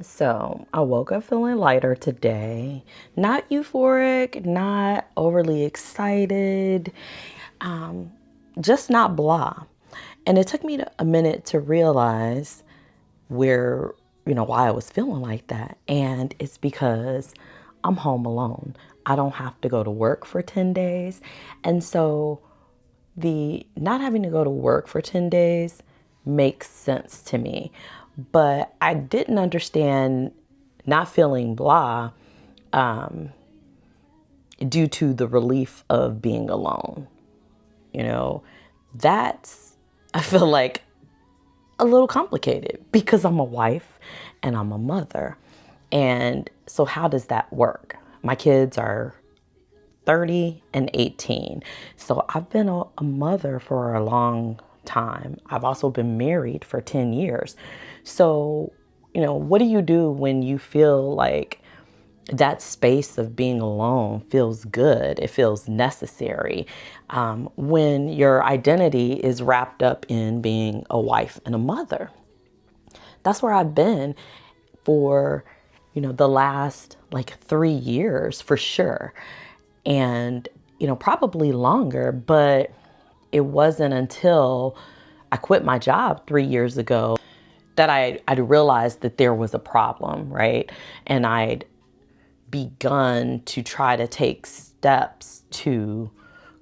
So I woke up feeling lighter today. Not euphoric, not overly excited, just not blah. And it took me a minute to realize where, why I was feeling like that. And it's because I'm home alone. I don't have to go to work for 10 days. And so the not having to go to work for 10 days makes sense to me. But I didn't understand not feeling blah due to the relief of being alone. You know, that's, I feel like, a little complicated because I'm a wife and I'm a mother. And so, how does that work? My kids are 30 and 18. So I've been a mother for a long time. I've also been married for 10 years. So, what do you do when you feel like that space of being alone feels good? It feels necessary. When your identity is wrapped up in being a wife and a mother. That's where I've been for, the last like 3 years for sure. And, probably longer, but it wasn't until I quit my job 3 years ago that I'd realized that there was a problem, right? And I'd begun to try to take steps to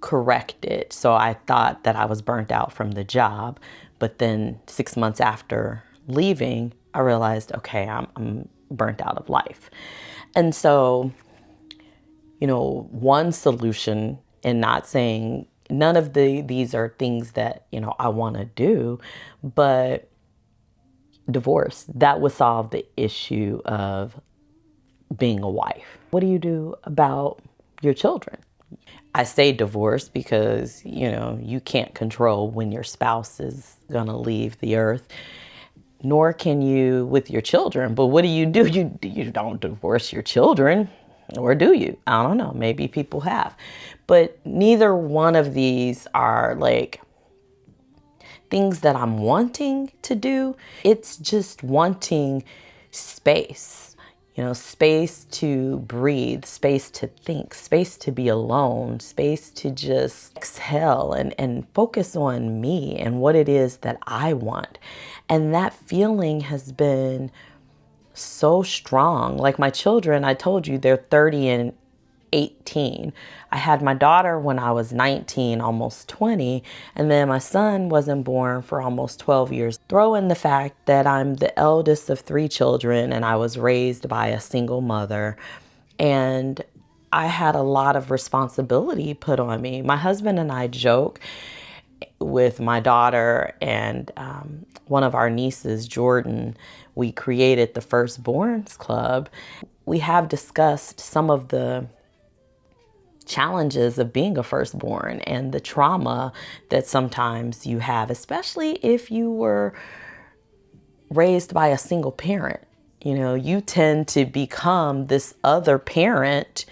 correct it. So I thought that I was burnt out from the job, but then 6 months after leaving, I realized, okay, I'm burnt out of life. And so one solution, and not saying none of these are things that, I want to do, but divorce, that would solve the issue of being a wife. What do you do about your children? I say divorce because, you can't control when your spouse is going to leave the earth, nor can you with your children. But what do? You don't divorce your children. Or do you? I don't know. Maybe people have. But neither one of these are like things that I'm wanting to do. It's just wanting space, space to breathe, space to think, space to be alone, space to just exhale and focus on me and what it is that I want. And that feeling has been so strong. Like my children, I told you they're 30 and 18. I had my daughter when I was 19, almost 20, and then my son wasn't born for almost 12 years. Throw in the fact that I'm the eldest of 3 children and I was raised by a single mother, and I had a lot of responsibility put on me. My husband and I joke with my daughter and one of our nieces, Jordan. We created the Firstborns Club. We have discussed some of the challenges of being a firstborn and the trauma that sometimes you have, especially if you were raised by a single parent. You tend to become this other parent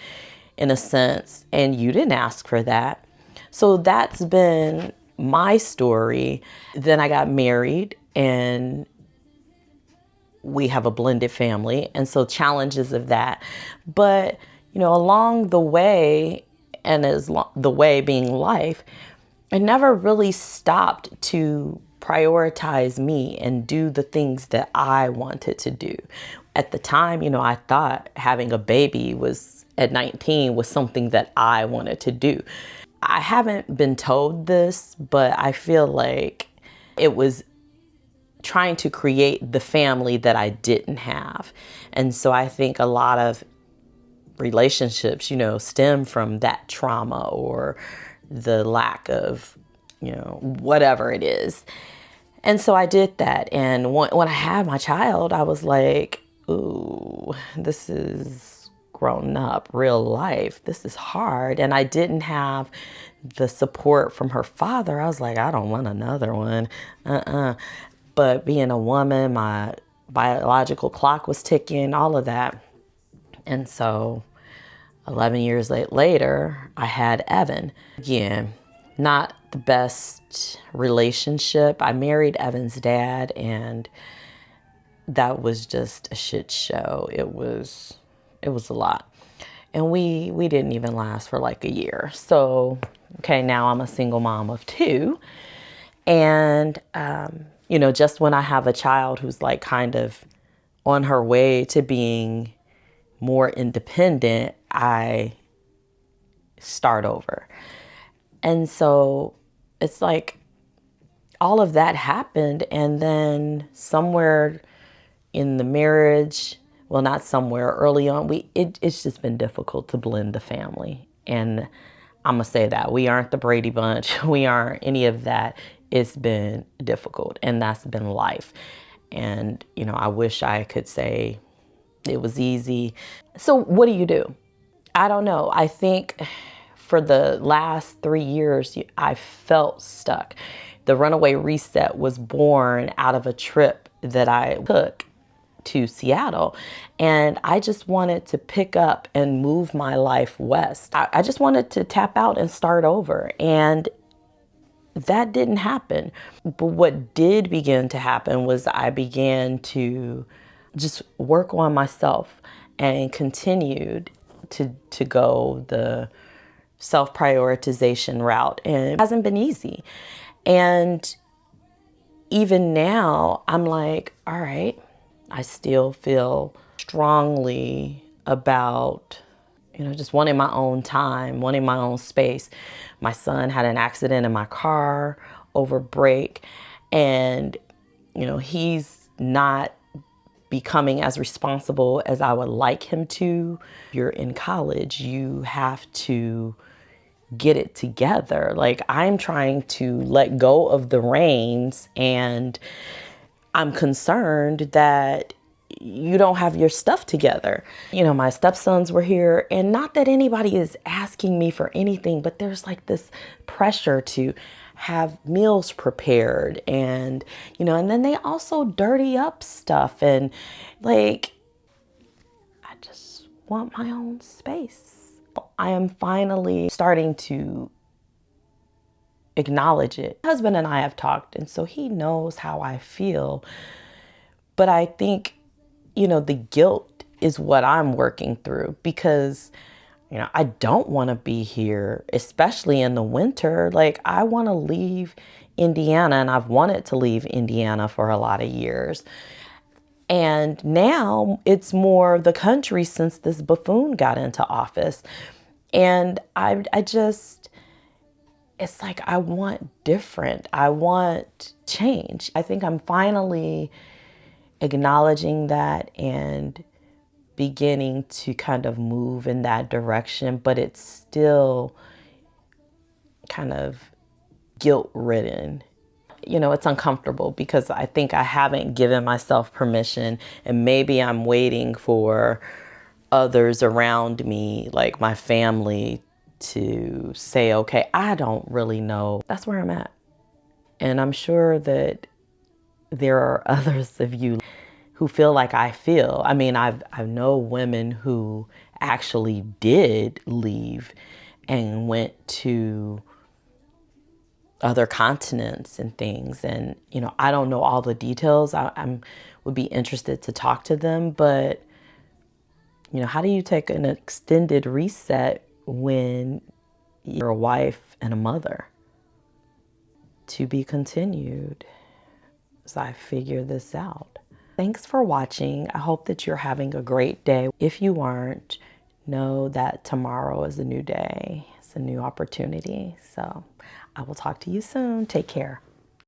in a sense, and you didn't ask for that. So that's been my story. Then I got married and we have a blended family. And so challenges of that. But, along the way, and the way being life, I never really stopped to prioritize me and do the things that I wanted to do. At the time, I thought having a baby at 19 was something that I wanted to do. I haven't been told this, but I feel like it was trying to create the family that I didn't have. And so I think a lot of relationships, stem from that trauma or the lack of, whatever it is. And so I did that. And when I had my child, I was like, ooh, this is grown up, real life. This is hard. And I didn't have the support from her father. I was like, I don't want another one. But being a woman, my biological clock was ticking, all of that. And so 11 years later, I had Evan. Again, not the best relationship. I married Evan's dad, and that was just a shit show. It was a lot. And we didn't even last for like a year. So, okay, now I'm a single mom of two. And, just when I have a child who's like kind of on her way to being more independent, I start over. And so it's like all of that happened. And then somewhere in the marriage, well, not somewhere early on, it's just been difficult to blend the family. And I'm going to say that we aren't the Brady Bunch. We aren't any of that. It's been difficult, and that's been life. And, I wish I could say it was easy. So what do? I don't know. I think for the last 3 years, I felt stuck. The Runaway Reset was born out of a trip that I took to Seattle. And I just wanted to pick up and move my life west. I just wanted to tap out and start over. And that didn't happen. But what did begin to happen was I began to just work on myself and continued to go the self-prioritization route. And it hasn't been easy. And even now, I'm like, all right, I still feel strongly about, just wanting my own time, wanting my own space. My son had an accident in my car over break, and, he's not becoming as responsible as I would like him to. If you're in college, you have to get it together. Like, I'm trying to let go of the reins, and I'm concerned that you don't have your stuff together. My stepsons were here, and not that anybody is asking me for anything, but there's like this pressure to have meals prepared, and and then they also dirty up stuff, and like, I just want my own space. I am finally starting to acknowledge it. My husband and I have talked, and so he knows how I feel. But I think, the guilt is what I'm working through, because, I don't want to be here, especially in the winter. Like, I want to leave Indiana, and I've wanted to leave Indiana for a lot of years. And now it's more the country since this buffoon got into office. And I just, it's like, I want different. I want change. I think I'm finally acknowledging that and beginning to kind of move in that direction, but it's still kind of guilt ridden. It's uncomfortable because I think I haven't given myself permission, and maybe I'm waiting for others around me, like my family, to say, okay, I don't really know. That's where I'm at. And I'm sure that there are others of you who feel like I feel. I mean, I know women who actually did leave and went to other continents and things. And, I don't know all the details. I would be interested to talk to them. But, how do you take an extended reset when you're a wife and a mother? To be continued as I figure this out. Thanks for watching. I hope that you're having a great day. If you aren't, know that tomorrow is a new day. It's a new opportunity. So I will talk to you soon. Take care.